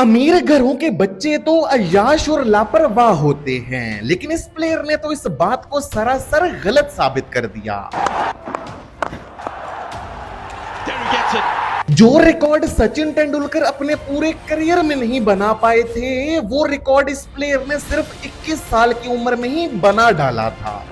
अमीर घरों के बच्चे तो अय्याश और लापरवाह होते हैं, लेकिन इस प्लेयर ने तो इस बात को सरासर गलत साबित कर दिया। जो रिकॉर्ड सचिन तेंदुलकर अपने पूरे करियर में नहीं बना पाए थे, वो रिकॉर्ड इस प्लेयर ने सिर्फ 21 साल की उम्र में ही बना डाला था।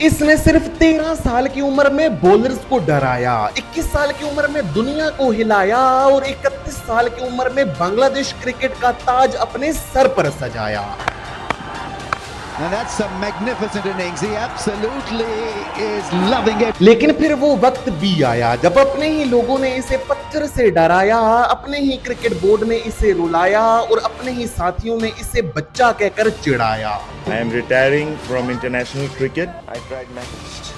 इसने सिर्फ 13 साल की उम्र में बॉलर्स को डराया, 21 साल की उम्र में दुनिया को हिलाया और 31 साल की उम्र में बांग्लादेश क्रिकेट का ताज अपने सर पर सजाया। And that's a magnificent innings. He absolutely is loving it. लेकिन फिर वो वक्त भी आया जब अपने ही लोगों ने इसे पत्थर से डराया, अपने ही क्रिकेट बोर्ड ने इसे रुलाया और अपने ही साथियों ने इसे बच्चा कहकर चिढ़ाया। I am retiring from international cricket. I tried my best.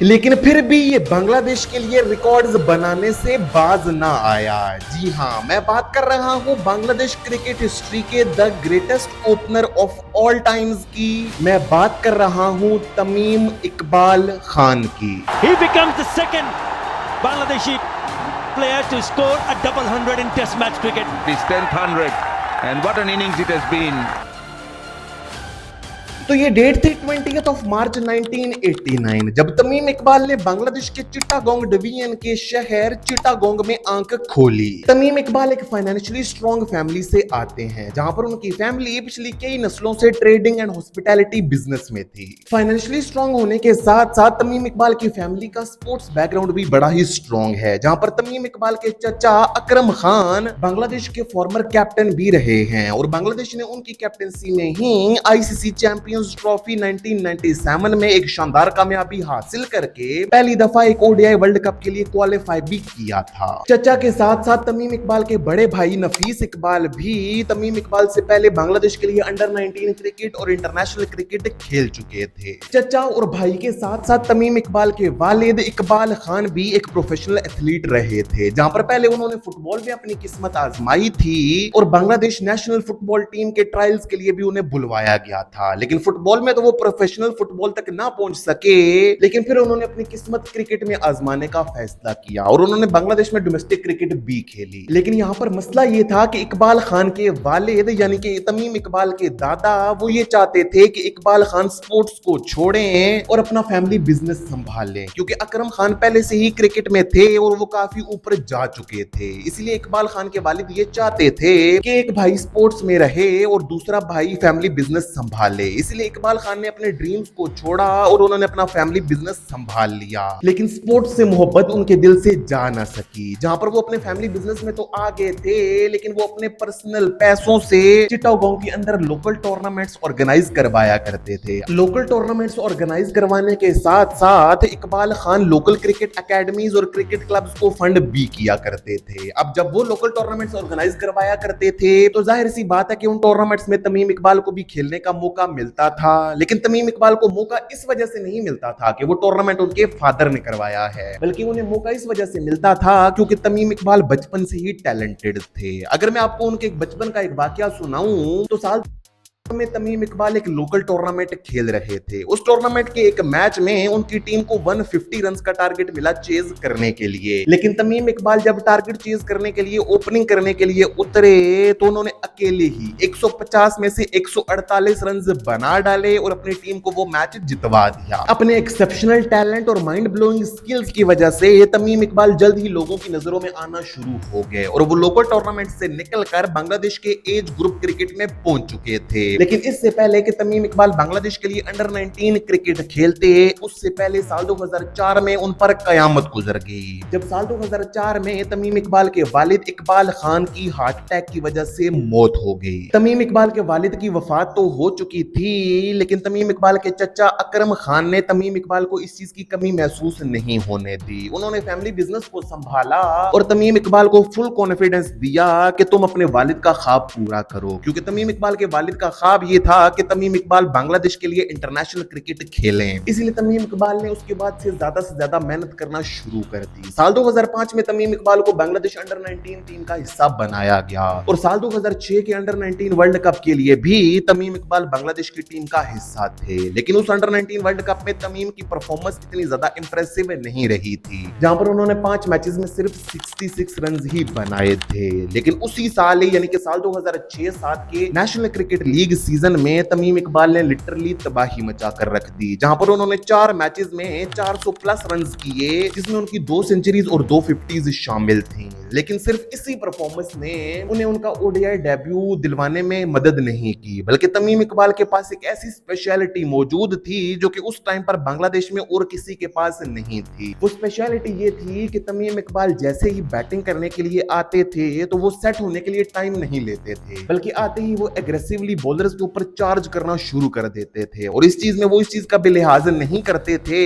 लेकिन फिर भी ये बांग्लादेश के लिए रिकॉर्ड्स बनाने से बाज ना आया। जी हाँ, मैं बात कर रहा हूँ बांग्लादेश क्रिकेट हिस्ट्री के the greatest opener of all times की। मैं बात कर रहा हूँ तमीम इकबाल खान की। He becomes the second Bangladeshi player to score a double hundred in Test match cricket. This 10th 100 and what an innings it has been. तो ये डेट थी 20 मार्च 1989 जब तमीम इकबाल ने बांग्लादेश के चिटागोंग डिवीजन के शहर चिटागोंग में आंख खोली। तमीम इकबाल एक फाइनेंशियली स्ट्रॉन्ग फैमिली से आते हैं, जहां पर उनकी फैमिली पिछली कई नस्लों से ट्रेडिंग एंड हॉस्पिटैलिटी बिजनेस में थी। फाइनेंशियली स्ट्रॉन्ग होने के साथ साथ तमीम इकबाल की फैमिली का स्पोर्ट्स बैकग्राउंड भी बड़ा ही स्ट्रॉन्ग है, जहां पर तमीम इकबाल के चचा अकरम खान बांग्लादेश के फॉर्मर कैप्टन भी रहे हैं और बांग्लादेश ने उनकी कैप्टनसी में ही आईसीसी चैंपियंस ट्रॉफी 1997 में एक शानदार कामयाबी हासिल करके पहली दफा एक ओडीआई वर्ल्ड कप के लिए क्वालिफाई भी किया था। चचा के साथ साथ तमीम इकबाल के बड़े भाई नफीस इकबाल भी तमीम इकबाल से पहले बांग्लादेश के लिए अंडर 19 क्रिकेट और इंटरनेशनल क्रिकेट खेल चुके थे। चचा और भाई के साथ साथ तमीम इकबाल के वालिद इकबाल खान भी एक प्रोफेशनल एथलीट रहे थे, जहां पर पहले उन्होंने फुटबॉल में अपनी किस्मत आजमाई थी और बांग्लादेश नेशनल फुटबॉल टीम के ट्रायल्स के लिए भी उन्हें बुलवाया गया था। लेकिन फुटबॉल में तो वो प्रोफेशनल फुटबॉल तक ना पहुंच सके, लेकिन फिर उन्होंने अपनी किस्मत क्रिकेट में आजमाने का फैसला किया और उन्होंने बांग्लादेश में डोमेस्टिक क्रिकेट भी खेली। लेकिन यहाँ पर मसला ये था कि इकबाल खान के वालिद यानी कि तमीम इकबाल के दादा वो ये चाहते थे कि इकबाल खान स्पोर्ट्स को छोड़ें और अपना फैमिली बिजनेस संभाल लें, क्योंकि अकरम खान पहले से ही क्रिकेट में थे और वो काफी ऊपर जा चुके थे। इसलिए इकबाल खान के वालिद ये चाहते थे कि एक भाई स्पोर्ट्स में रहे और दूसरा भाई फैमिली बिजनेस संभाले। इसलिए इकबाल खान ने अपने ड्रीम्स को छोड़ा और उन्होंने अपना फैमिली बिजनेस संभाल लिया, लेकिन स्पोर्ट्स से मोहब्बत उनके दिल से जा ना सकी। जहां पर वो अपने फैमिली बिजनेस में तो आ गए थे, लेकिन वो अपने पर्सनल पैसों से चिटागोंग के अंदर लोकल टूर्नामेंट्स ऑर्गेनाइज करवाया करते थे। लोकल टूर्नामेंट्स ऑर्गेनाइज करवाने के साथ साथ Iqbal Khan local cricket academies और क्रिकेट क्लब्स को फंड भी किया करते थे। अब जब वो लोकल टूर्नामेंट्स ऑर्गेनाइज करवाया करते थे तो जाहिर सी बात है कि उन टूर्नामेंट्स में तमीम इकबाल को भी खेलने का मौका मिलता था, लेकिन तमीम इकबाल को मौका इस वजह से नहीं मिलता था कि वो टूर्नामेंट उनके फादर ने करवाया है, बल्कि उन्हें मौका इस वजह से मिलता था क्योंकि तमीम इकबाल बचपन से ही टैलेंटेड थे। अगर मैं आपको उनके बचपन का एक वाकया सुनाऊं तो साल में तमीम इकबाल एक लोकल टूर्नामेंट खेल रहे थे। उस टूर्नामेंट के एक मैच में उनकी टीम को 150 रन का टारगेट मिला चेज करने के लिए, लेकिन तमीम इकबाल जब टारगेट चेज करने के लिए ओपनिंग करने के लिए उतरे तो उन्होंने अकेले ही 150 में से 148 रन बना डाले और अपनी टीम को वो मैच जितवा दिया। अपने एक्सेप्शनल टैलेंट और माइंड ब्लोइंग स्किल्स की वजह से तमीम इकबाल जल्द ही लोगों की नजरों में आना शुरू हो गए और वो लोकल टूर्नामेंट से निकलकर बांग्लादेश के एज ग्रुप क्रिकेट में पहुंच चुके थे। लेकिन इससे पहले कि तमीम इकबाल बांग्लादेश के लिए अंडर 19 क्रिकेट खेलते, उससे पहले साल 2004 में उन पर कयामत गुजर गई, जब साल 2004 में तमीम इकबाल के वालिद इकबाल खान की हार्ट अटैक की वजह से मौत हो गई। तमीम इकबाल के वालिद की वफात तो हो चुकी थी, लेकिन तमीम इकबाल के चचा अकरम खान ने तमीम इकबाल को इस चीज की कमी महसूस नहीं होने दी। उन्होंने फैमिली बिजनेस को संभाला और तमीम इकबाल को फुल कॉन्फिडेंस दिया कि तुम अपने वालिद का ख्वाब पूरा करो, क्योंकि तमीम इकबाल के वालिद का ख्वाब ख्वाब ये था कि तमीम इकबाल बांग्लादेश के लिए इंटरनेशनल क्रिकेट खेलें। इसीलिए तमीम इकबाल ने उसके बाद से ज्यादा मेहनत करना शुरू कर दी। साल 2005 में तमीम इकबाल को बांग्लादेश अंडर 19 टीम का हिस्सा बनाया गया और साल 2006 के अंडर 19 वर्ल्ड कप के लिए भी तमीम इकबाल बांग्लादेश की टीम का हिस्सा थे। लेकिन उस अंडर 19 वर्ल्ड कप में तमीम की परफॉर्मेंस इतनी ज्यादा इंप्रेसिव नहीं रही थी, जहां पर उन्होंने 5 मैचेस में सिर्फ 66 रन ही बनाए थे। लेकिन उसी साल यानी कि साल 2006-07 के नेशनल क्रिकेट लीग सीजन में तमीम इकबाल ने लिटरली तबाही मचा कर रख दी, जहां पर उन्होंने 4 मैचेस में 400 प्लस रन किए, जिसमें उनकी 2 सेंचुरीज और 2 50s शामिल थी। लेकिन सिर्फ इसी परफॉर्मेंस ने उन्हें उनका ओडीआई डेब्यू दिलवाने में मदद नहीं की, बल्कि तमीम इकबाल के पास एक ऐसी स्पेशलिटी मौजूद थी जो कि उस टाइम पर बांग्लादेश में और किसी के पास नहीं थी। वो स्पेशलिटी ये थी कि तमीम इकबाल जैसे ही बैटिंग करने के लिए आते थे तो वो सेट होने के लिए टाइम नहीं लेते थे, बल्कि आते ही वो एग्रेसिवली बॉलर्स के ऊपर चार्ज करना शुरू कर देते थे। और इस चीज में वो इस चीज का बेलिहाज नहीं करते थे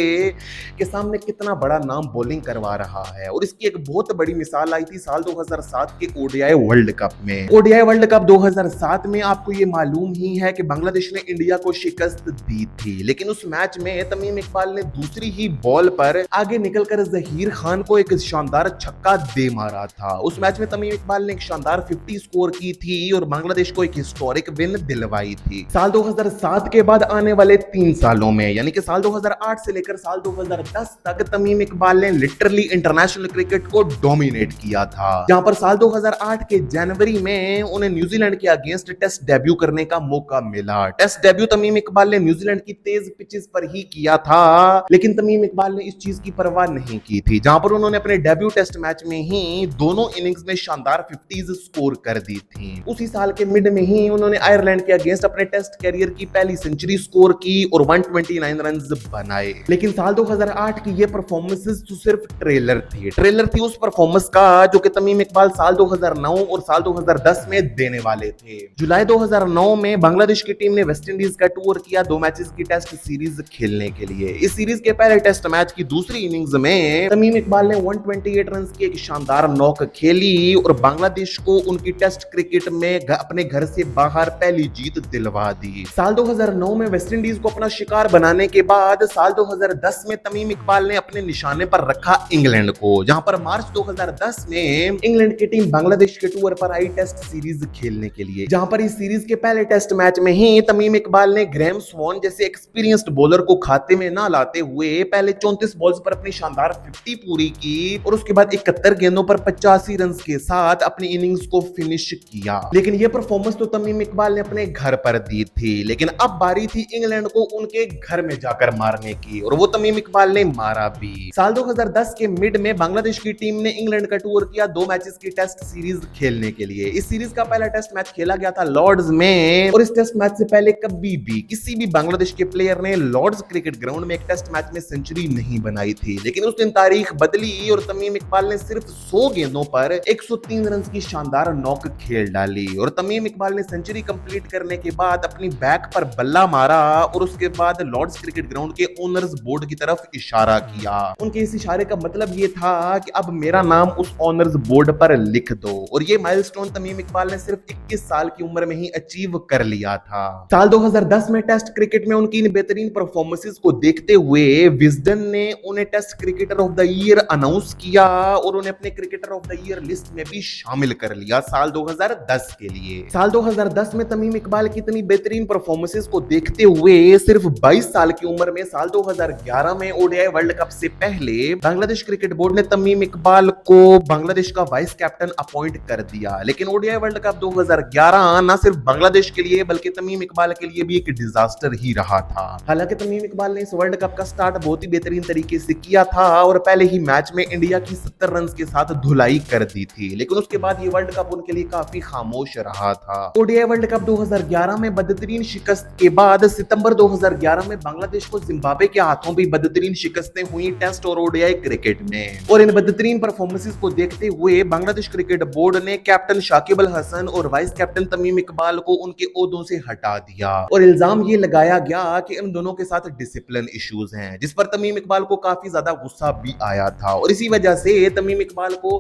कि सामने कितना बड़ा नाम बॉलिंग करवा रहा है। और इसकी एक बहुत बड़ी मिसाल आई थी साल 2007 के ओडीआई वर्ल्ड कप में। ओडीआई वर्ल्ड कप 2007 में आपको ये मालूम ही है कि बांग्लादेश ने इंडिया को शिकस्त दी थी, लेकिन उस मैच में तमीम इकबाल ने दूसरी ही बॉल पर आगे निकलकर जहीर खान को एक शानदार छक्का दे मारा था। उस मैच में तमीम इकबाल ने एक शानदार 50 स्कोर की थी और बांग्लादेश को एक हिस्टोरिक विन दिलवाई थी। साल 2007 के बाद आने वाले 3 सालों में यानी कि साल 2008 से लेकर साल 2010 तक तमीम इकबाल ने लिटरली इंटरनेशनल क्रिकेट को डोमिनेट किया था, जहां पर साल 2008 के जनवरी में उन्हें न्यूजीलैंड के अगेंस्ट टेस्ट डेब्यू करने का मौका मिला। टेस्ट डेब्यू तमीम इकबाल ने न्यूजीलैंड की तेज पिचेस पर ही किया था, लेकिन तमीम इकबाल ने इस चीज की परवाह नहीं की थी, जहां पर उन्होंने अपने डेब्यू टेस्ट मैच में ही दोनों इनिंग्स में शानदार 50s स्कोर कर दी थी। उसी साल के मिड में ही उन्होंने आयरलैंड के अगेंस्ट अपने टेस्ट कैरियर की पहली सेंचुरी स्कोर की और 129 रन बनाए। लेकिन साल 2008 की ये परफॉर्मेंसेस तो सिर्फ ट्रेलर थी उस परफॉर्मेंस का जो कि तमीम इकबाल साल 2009 और साल 2010 में देने वाले थे। जुलाई 2009 में बांग्लादेश की टीम ने वेस्ट इंडीज का टूर किया 2 मैचेस की टेस्ट सीरीज खेलने के लिए। इस सीरीज के पहले टेस्ट मैच की दूसरी इनिंग्स में तमीम इकबाल ने 128 रन की एक शानदार नॉक खेली और बांग्लादेश को उनकी टेस्ट क्रिकेट में अपने घर से बाहर पहली जीत दिलवा दी। साल 2009 में वेस्ट इंडीज को अपना शिकार बनाने के बाद साल 2010 में तमीम इकबाल ने अपने निशाने पर रखा इंग्लैंड को, जहां पर मार्च 2010 में इंग्लैंड की टीम बांग्लादेश के टूर पर आई टेस्ट सीरीज खेलने के लिए, जहां पर इस सीरीज के पहले टेस्ट मैच में ही तमीम इकबाल ने ग्रैम स्वॉन जैसे एक्सपीरियंस्ड बॉलर को खाते में ना लाते हुए पहले 34 बॉल्स पर अपनी शानदार 50 पूरी की और उसके बाद 71 गेंदों पर 85 रन के साथ अपनी इनिंग्स को फिनिश किया। लेकिन यह परफॉर्मेंस तो तमीम इकबाल ने अपने घर पर दी थी, लेकिन अब बारी थी इंग्लैंड को उनके घर में जाकर मारने की और वो तमीम इकबाल ने मारा भी। साल 2010 के मिड में बांग्लादेश की टीम ने इंग्लैंड का टूर किया 2 मैचेस की टेस्ट सीरीज खेलने के लिए। इस सीरीज का पहला टेस्ट मैच खेला गया था लॉर्ड्स में और इस टेस्ट मैच से पहले कभी भी किसी भी बांग्लादेश के प्लेयर ने लॉर्ड्स क्रिकेट ग्राउंड में एक टेस्ट मैच में सेंचुरी नहीं बनाई थी। लेकिन उस दिन तारीख बदली और तमीम इकबाल ने सिर्फ 100 गेंदों पर 103 रन की शानदार नॉक खेल डाली और तमीम इकबाल ने सेंचुरी कंप्लीट करने के बाद अपनी बैक पर बल्ला मारा और उसके बाद लॉर्ड्स क्रिकेट ग्राउंड के ओनर्स बोर्ड की तरफ इशारा किया। उनके इस इशारे का मतलब ये था कि अब मेरा नाम उस ओनर्स बोर्ड पर लिख दो और ये माइलस्टोन तमीम इकबाल ने सिर्फ 21 साल की उम्र में ही अचीव कर लिया था। साल 2010 में टेस्ट क्रिकेट में उनकी इन बेहतरीन परफॉर्मेंसेस को देखते हुए विजडन ने उन्हें test cricketer of the year announce किया और उन्हें अपने cricketer of the year list में भी शामिल कर लिया साल 2010 के लिए। साल 2010 में तमीम इकबाल की इतनी बेहतरीन परफॉर्मेंसेस को देखते हुए सिर्फ 22 साल की उम्र में साल 2011 में ओडीआई वर्ल्ड कप से पहले बांग्लादेश क्रिकेट बोर्ड ने तमीम इकबाल को बांग्लादेश का वाइस कैप्टन अपॉइंट कर दिया। लेकिन ओडीआई वर्ल्ड कप 2011 न सिर्फ बांग्लादेश के लिए बल्कि तमीम इकबाल के लिए भी एक डिजास्टर ही रहा था। हालांकि तमीम इकबाल ने इस वर्ल्ड कप का स्टार्ट बहुत ही बेहतरीन तरीके से किया था और पहले ही मैच में इंडिया की 70 रन के साथ धुलाई कर दी थी, लेकिन उसके बाद ये वर्ल्ड कप उनके लिए काफी खामोश रहा था। ओडीआई वर्ल्ड कप 2011 में बदतरीन शिकस्त के बाद सितंबर 2011 में बांग्लादेश को जिम्बाब्वे के हाथों भी बदतरीन शिकस्तें हुई टेस्ट और ओडीआई क्रिकेट में और इन बदतरीन परफॉर्मेंसेस को देखते देखते हुए बांग्लादेश क्रिकेट बोर्ड ने कैप्टन शाकिब अल हसन और वाइस कैप्टन तमीम इकबाल को उनके ओहदों से हटा दिया और इल्जाम ये लगाया गया कि इन दोनों के साथ डिसिप्लिन इश्यूज हैं, जिस पर तमीम इकबाल को काफी ज्यादा गुस्सा भी आया था और इसी वजह से तमीम इकबाल को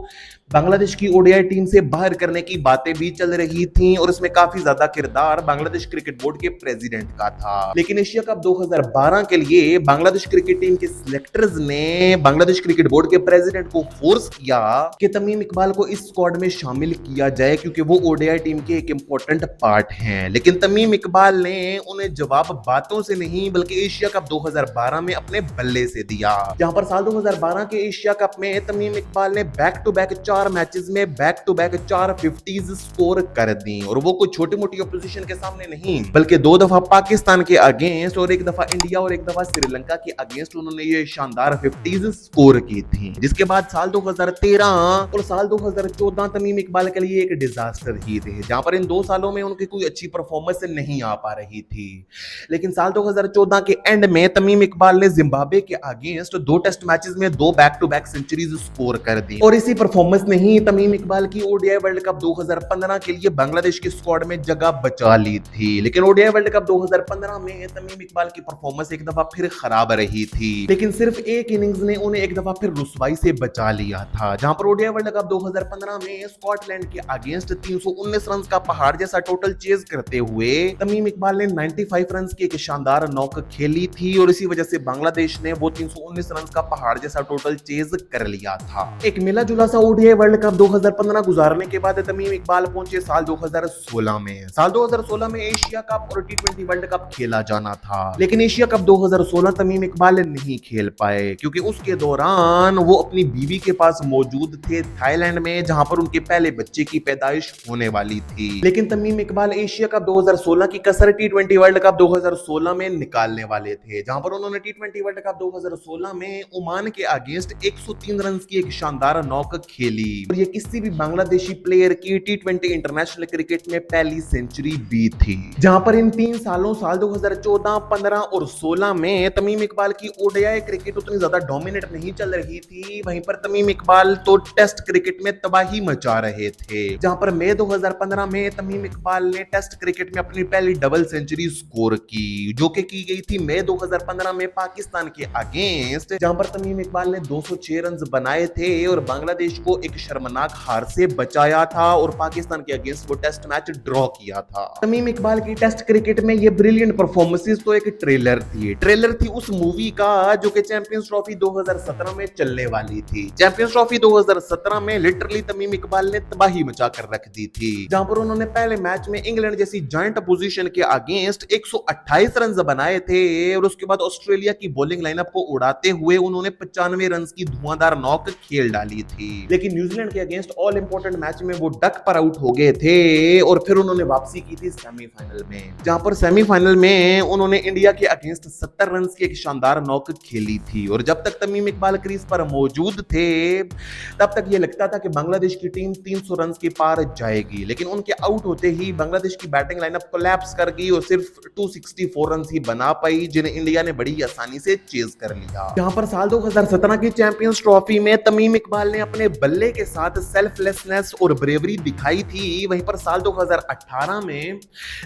बांग्लादेश की ओडीआई टीम से बाहर करने की बातें भी चल रही थीं और इसमें काफी ज्यादा किरदार बांग्लादेश क्रिकेट बोर्ड के प्रेसिडेंट का था। लेकिन एशिया कप 2012 के लिए बांग्लादेश क्रिकेट टीम के सिलेक्टर्स ने बांग्लादेश क्रिकेट बोर्ड के प्रेसिडेंट को फोर्स किया कि तमीम इकबाल को इस स्क्वाड में शामिल किया जाए क्योंकि वो ओडीआई टीम के एक इंपॉर्टेंट पार्ट हैं। लेकिन तमीम इकबाल ने उन्हें जवाब बातों से नहीं बल्कि एशिया कप 2012 में अपने बल्ले से दिया, जहां पर साल 2012 के एशिया कप में तमीम इकबाल ने बैक टू बैक 4 मैचेस में back to back 4 50s score कर दी और वो कोई छोटी मोटी ऑपोजिशन के सामने नहीं बल्कि 2 दफा पाकिस्तान के अगेंस्ट और 1 दफा इंडिया और 1 दफा श्रीलंका के अगेंस्ट उन्होंने ये शानदार 50s स्कोर की थी। जिसके बाद साल 2013 और साल 2014 तमीम इकबाल के लिए एक डिजास्टर ही थे, जहां पर इन 2 सालों में उनकी कोई अच्छी परफॉर्मेंस नहीं आ पा रही थी। लेकिन साल 2014 के एंड में तमीम इकबाल ने जिम्बाब्वे के अगेंस्ट 2 टेस्ट मैचेस में 2 back to back centuries score कर दी और इसी परफॉर्मेंस ने ही तमीम इकबाल की ओडीआई वर्ल्ड कप 2015 के लिए बांग्लादेश के स्क्वाड में जगह बचा ली थी। लेकिन ओडीआई वर्ल्ड कप 2015 में तमीम इकबाल की परफॉर्मेंस एक दफा फिर खराब रही थी, लेकिन सिर्फ एक इनिंग्स ने उन्हें एक दफा फिर रुसवाई से बचा लिया था, जहां पर ओडीआई वर्ल्ड कप 2015 में स्कॉटलैंड के अगेंस्ट 319 रन का पहाड़ जैसा टोटल चेज करते हुए तमीम इकबाल ने 95 रन की एक शानदार नॉक खेली थी और इसी वजह से बांग्लादेश ने वो 319 रन का पहाड़ जैसा टोटल चेज कर लिया था। एक मिला जुला सा ओडीआई वर्ल्ड कप 2015 गुजारने के बाद तमीम इकबाल पहुंचे साल 2016 में। साल 2016 में एशिया कप और टी20 वर्ल्ड कप खेला जाना था, लेकिन एशिया कप 2016 तमीम इकबाल नहीं खेल पाए क्योंकि उसके दौरान वो अपनी बीवी के पास मौजूद थे थाईलैंड में, जहां पर उनके पहले बच्चे की पैदाइश होने वाली थी। लेकिन तमीम इकबाल एशिया कप 2016 की कसर टी20 वर्ल्ड कप 2016 में निकालने वाले थे, जहां पर उन्होंने टी20 वर्ल्ड कप 2016 में ओमान के अगेंस्ट 103 रन की एक शानदार नॉक खेली और ये किसी भी बांग्लादेशी प्लेयर की टी20 इंटरनेशनल क्रिकेट में पहली सेंचुरी भी थी। जहां पर इन 3 सालों साल 2014, 15 और 16 में तमीम इकबाल की ओडीआई क्रिकेट उतनी ज्यादा डोमिनेट नहीं चल रही थी, वहीं पर तमीम इकबाल तो टेस्ट क्रिकेट में तबाही मचा रहे थे। जहां पर मई 2015 में तमीम इकबाल ने टेस्ट क्रिकेट में अपनी पहली डबल सेंचुरी स्कोर की, जो कि की गई थी मई 2015 में पाकिस्तान के अगेंस्ट, जहां पर तमीम इकबाल ने 206 रन बनाए थे और बांग्लादेश को एक शर्मनाक हार से बचाया था और पाकिस्तान के अगेंस्ट वो टेस्ट मैच ड्रॉ किया था। तमीम इकबाल की टेस्ट क्रिकेट में ये ब्रिलियंट परफॉर्मेंसेस तो एक ट्रेलर थी उस मूवी का जो कि चैंपियंस ट्रॉफी 2017 में चलने वाली थी। चैंपियंस ट्रॉफी 2017 में लिटरली तमीम इकबाल ने तबाही मचा कर रख दी थी, जहां पर उन्होंने पहले मैच में इंग्लैंड जैसी जॉइंट अपोजिशन के अगेंस्ट 128 रन बनाए थे और उसके बाद ऑस्ट्रेलिया की बॉलिंग लाइनअप को उड़ाते हुए उन्होंने 95 रन की धुआंधार नॉक खेल डाली थी। लेकिन न्यूजीलैंड के अगेंस्ट ऑल इंपॉर्टेंट मैच में वो डक पर आउट हो गए थे और फिर उन्होंने वापसी की थी सेमीफाइनल में, जहां पर सेमीफाइनल में उन्होंने इंडिया के अगेंस्ट 70 रन की एक शानदार नॉक खेली थी और जब तक तमीम इकबाल क्रीज पर मौजूद थे तब तक ये लगता था कि बांग्लादेश की टीम 300 रन के पार जाएगी, लेकिन उनके आउट होते ही बांग्लादेश की बैटिंग लाइनअप कोलैप्स कर गई और सिर्फ 264 रन ही बना पाई, जिन्हें इंडिया ने बड़ी आसानी से चेज कर लिया। जहां पर साल 2017 की चैंपियंस ट्रॉफी में तमीम इकबाल ने अपने बल्ले के साथ सेल्फलेसनेस और ब्रेवरी दिखाई थी, वहीं पर साल 2018 में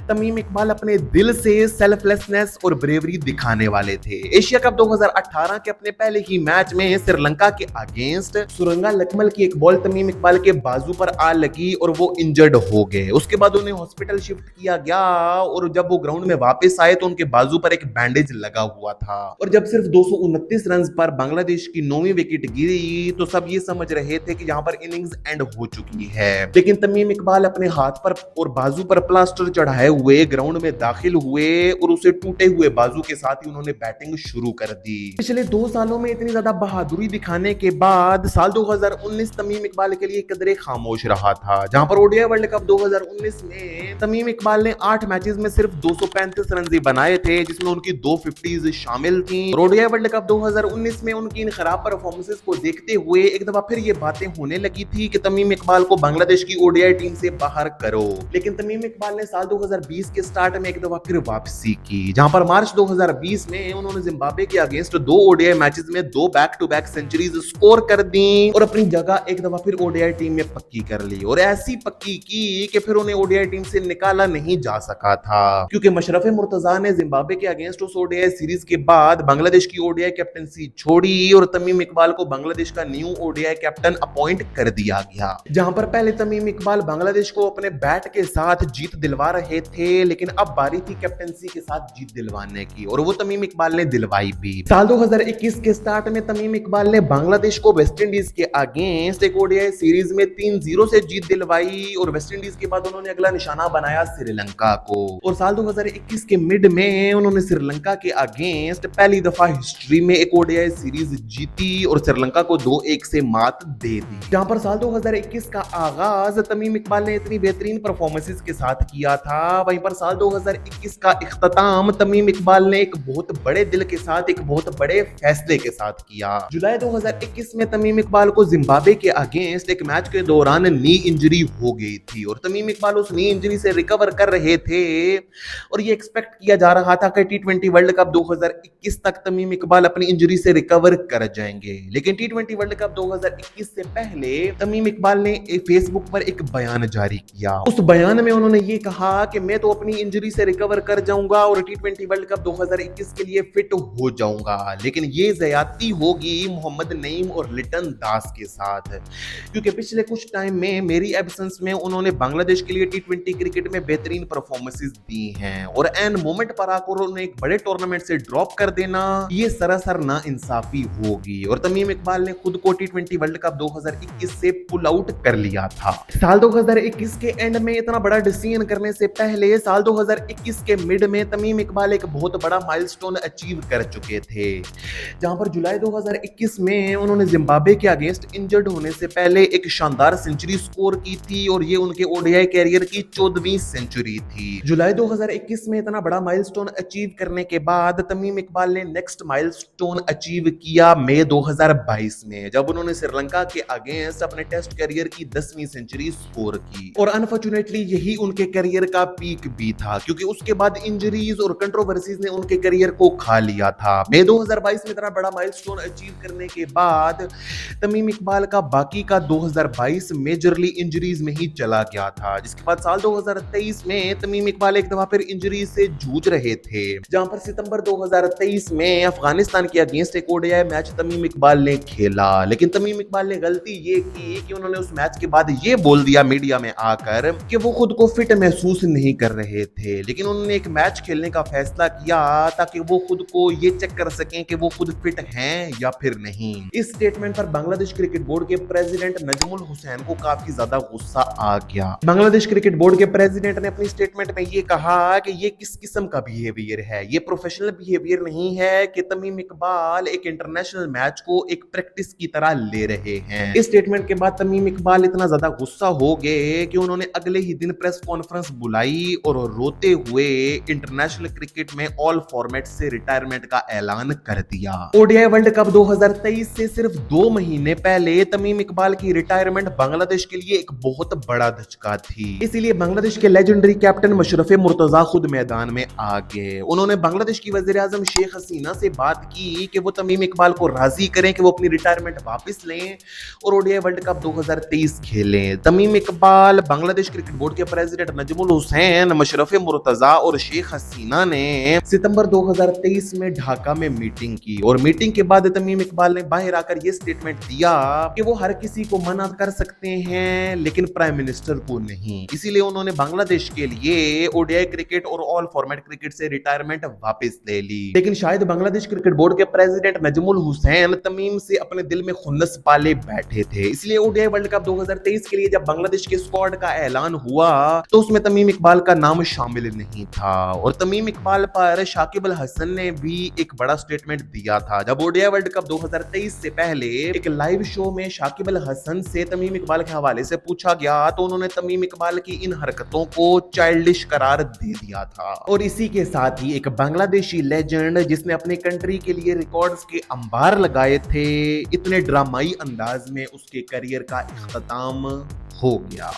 तमीम इकबाल अपने दिल से सेल्फलेसनेस और ब्रेवरी दिखाने वाले थे। एशिया कप 2018 के अपने पहले ही मैच में श्रीलंका के अगेंस्ट सुरंगा लकमल की एक बॉल तमीम इकबाल के बाजू पर आ लगी और वो इंजर्ड हो गए। उसके बाद उन्हें हॉस्पिटल शिफ्ट किया गया और जब वो ग्राउंड में वापस आए तो उनके बाजू पर एक बैंडेज लगा हुआ था और जब सिर्फ 229 रन पर बांग्लादेश की 9वीं विकेट गिरी तो सब ये समझ रहे थे कि यहाँ पर इनिंग्स एंड हो चुकी है। लेकिन तमीम इकबाल अपने हाथ पर और बाजू पर प्लास्टर चढ़ाए हुए ग्राउंड में दाखिल हुए और उसे टूटे हुए बाजू के साथ ही उन्होंने बैटिंग शुरू कर दी। पिछले 2 सालों में इतनी ज्यादा बहादुरी दिखाने के बाद साल 2019 तमीम इकबाल के लिए कदरे खामोश रहा था, जहां पर ओडीआई वर्ल्ड कप 2019 में तमीम इकबाल ने 8 मैचेस में सिर्फ 235 रन ही बनाए थे, जिसमें उनकी 2 50s शामिल थी। ओडीआई वर्ल्ड कप 2019 में उनकी इन खराब परफॉर्मेंसेस को देखते हुए एक दफा फिर ये बातें होने लगी थी कि तमीम इकबाल को बांग्लादेश की ओडीआई टीम से बाहर करो, लेकिन तमीम इकबाल ने साल 2020 के स्टार्ट में एक दफा फिर वापसी की, जहां पर मार्च 2020 में उन्होंने जिम्बाब्वे के अगेंस्ट 2 ओडीआई मैचेस में 2 back to back centuries score कर दी और अपनी जगह एक दफा फिर ओडीआई टीम में पक्की कर ली और ऐसी पक्की की कि फिर उन्हें ओडीआई टीम से निकाला नहीं जा सका था, क्योंकि मशरफ मुर्तजा ने जिम्बाब्वे के अगेंस्ट उस ओडीआई सीरीज के बाद बांग्लादेश की ओडीआई कैप्टनसी छोड़ी और तमीम इकबाल को बांग्लादेश का न्यू ओडीआई कैप्टन अपॉइंट कर दिया गया। जहां पर पहले तमीम इकबाल बांग्लादेश को अपने बैट के साथ जीत दिलवा रहे थे, लेकिन अब बारी थी कैप्टनसी के साथ जीत दिलवाने की और वो तमीम इकबाल ने दिलवाई भी। साल 2021 के स्टार्ट में तमीम इकबाल ने बांग्लादेश को वेस्टइंडीज के अगेंस्ट एक ओडीआई सीरीज में 3-0 से जीत दिलवाई और वेस्टइंडीज के बाद उन्होंने अगला निशाना बनाया श्रीलंका को और साल 2021 के मिड में उन्होंने श्रीलंका के अगेंस्ट पहली दफा हिस्ट्री में एक ओडीआई सीरीज जीती और श्रीलंका को 2-1 से मात दे दी। जहां पर साल 2021 का आगाज तमीम इकबाल ने इतनी बेहतरीन परफॉर्मेंसेस के साथ किया था, वहीं पर साल 2021 का इख्तिताम तमीम इकबाल ने एक बहुत बड़े दिल के साथ एक बहुत बड़े फैसले के साथ किया। जुलाई 2021 में तमीम इकबाल को जिम्बाब्वे के अगेंस्ट एक मैच के दौरान नी इंजरी हो गई थी और तमीम इकबाल उस नी इंजरी से रिकवर कर रहे थे और ये एक्सपेक्ट किया जा रहा था कि T20 वर्ल्ड कप 2021 तक तमीम इकबाल अपनी इंजरी से रिकवर कर जाएंगे, लेकिन T20 वर्ल्ड कप 2021 से पहले तमीम इकबाल ने फेसबुक पर एक बयान जारी किया। उस बयान में उन्होंने ये कहा कि मैं तो अपनी इंजरी से रिकवर कर जाऊंगा और T20 वर्ल्ड कप 2021 के लिए फिट हो जाऊंगा, लेकिन ये ज्यादती होगी मोहम्मद नईम और लिटन दास के साथ, क्योंकि पिछले कुछ टाइम में मेरी एब्सेंस में उन्होंने बांग्लादेश के लिए T20 क्रिकेट में बेहतरीन परफॉर्मेंसेस दी हैं और एन मोमेंट पर आकर उन्हें एक बड़े टूर्नामेंट से ड्रॉप कर देना ये सरासर नाइंसाफी होगी और तमीम इकबाल ने खुद को T20 वर्ल्ड कप 2021 से पुल आउट कर लिया था। साल 2021 के एंड में इतना बड़ा डिसीजन करने से पहले साल 2021 के मिड में तमीम इकबाल एक बहुत बड़ा माइलस्टोन अचीव कर चुके थे, जहां पर जुलाई 2021 में उन्होंने जिम्बाब्वे के अगेंस्ट इंजर्ड होने से पहले एक शानदार सेंचुरी स्कोर की थी और ये उनके ओडीआई कैरियर की 14वीं सेंचुरी थी। जुलाई 2021 में इतना बड़ा माइलस्टोन अचीव करने के बाद तमीम इकबाल ने नेक्स्ट माइलस्टोन अचीव किया मई 2022 में, जब उन्होंने श्रीलंका के अगेंस्ट अपने टेस्ट करियर की 10वीं सेंचुरी स्कोर की और अनफॉर्चुनेटली यही उनके करियर का पीक भी था, क्योंकि उसके बाद इंजरीज और कंट्रोवर्सीज ने उनके करियर को खा लिया था। मई 2022 में इतना बड़ा माइलस्टोन अचीव करने के बाद तमीम इकबाल का बाकी का 2022 मेजरली इंजरीज में ही चला गया था, जिसके बाद साल 2023 में तमीम इकबाल एक दफा फिर इंजरी से जूझ रहे थे, जहां पर सितंबर 2023 में अफगानिस्तान के अगेंस्ट एक ओडीआई मैच तमीम इकबाल ने खेला, लेकिन तमीम इकबाल ने गलती ये की कि उन्होंने उस मैच के बाद ये बोल दिया मीडिया में आकर कि वो खुद को फिट महसूस नहीं कर रहे थे, लेकिन उन्होंने एक मैच खेलने का फैसला किया ताकि वो खुद को ये चेक कर सकें कि वो खुद फिट हैं या फिर नहीं। इस स्टेटमेंट पर बांग्लादेश क्रिकेट बोर्ड के प्रेसिडेंट नजमुल हुसैन को काफी ज्यादा गुस्सा आ गया। बांग्लादेश क्रिकेट बोर्ड के प्रेसिडेंट ने अपनी स्टेटमेंट में ये कहा कि ये किस किस्म का बिहेवियर है, ये प्रोफेशनल बिहेवियर नहीं है कि तमीम इकबाल एक इंटरनेशनल मैच को एक प्रैक्टिस की तरह ले रहे हैं। इस स्टेटमेंट के बाद तमीम इकबाल इतना ज्यादा गुस्सा हो गए कि उन्होंने अगले ही दिन प्रेस कॉन्फ्रेंस बुलाई और रोते हुए इंटरनेशनल क्रिकेट में ऑल फॉर्मेट से रिटायरमेंट का ऐलान कर दिया। ओडीआई वर्ल्ड कप 2023 से सिर्फ 2 महीने पहले तमीम इकबाल की रिटायरमेंट बांग्लादेश के लिए एक बहुत बड़ा धचका थी, इसीलिए बांग्लादेश के लेजेंडरी कैप्टन मशरफ मुर्तजा खुद मैदान में आ गए। उन्होंने बांग्लादेश की वज़ीर-ए-आज़म शेख हसीना से बात की कि वो तमीम इकबाल को राजी करें कि वो अपनी रिटायरमेंट वापस लें और ओडीआई वर्ल्ड कप 2023 खेलें। तमीम इकबाल, बांग्लादेश क्रिकेट बोर्ड के प्रेसिडेंट नजमुल हुसैन, मशरफ मुर्तजा और शेख हसीना ने सितंबर 2023 में ढाका में मीटिंग की और मीटिंग के बाद तमीम इकबाल ने बाहर आकर यह स्टेटमेंट दिया कि वो हर किसी को मना कर सकते हैं लेकिन प्राइम मिनिस्टर को नहीं, इसीलिए उन्होंने बांग्लादेश के लिए ओडीआई क्रिकेट और ऑल फॉर्मेट क्रिकेट से रिटायरमेंट वापस ले ली। लेकिन शायद बांग्लादेश क्रिकेट बोर्ड के प्रेसिडेंट नजमुल हुसैन तमीम से अपने दिल में खुन्नस पाले बैठे थे, इसलिए ओडीआई वर्ल्ड कप 2023 के लिए जब बांग्लादेश के स्क्वाड का ऐलान हुआ तो उसमें तमीम इकबाल का नाम शामिल नहीं था और तमीम इकबाल पर शाकिब अल हसन ने भी एक बड़ा स्टेटमेंट दिया था। जब ओडीआई वर्ल्ड कप 2023 से पहले एक लाइव शो में शाकिब अल हसन से तमीम इकबाल के हवाले से पूछा गया तो उन्होंने तमीम इकबाल की इन हरकतों को चाइल्डिश करार दे दिया था और इसी के साथ ही एक बांग्लादेशी लेजेंड जिसने अपनी कंट्री के लिए रिकॉर्ड्स के अंबार लगाए थे, इतने ड्रामाई अंदाज में उसके करियर का इख्तिताम हो गया।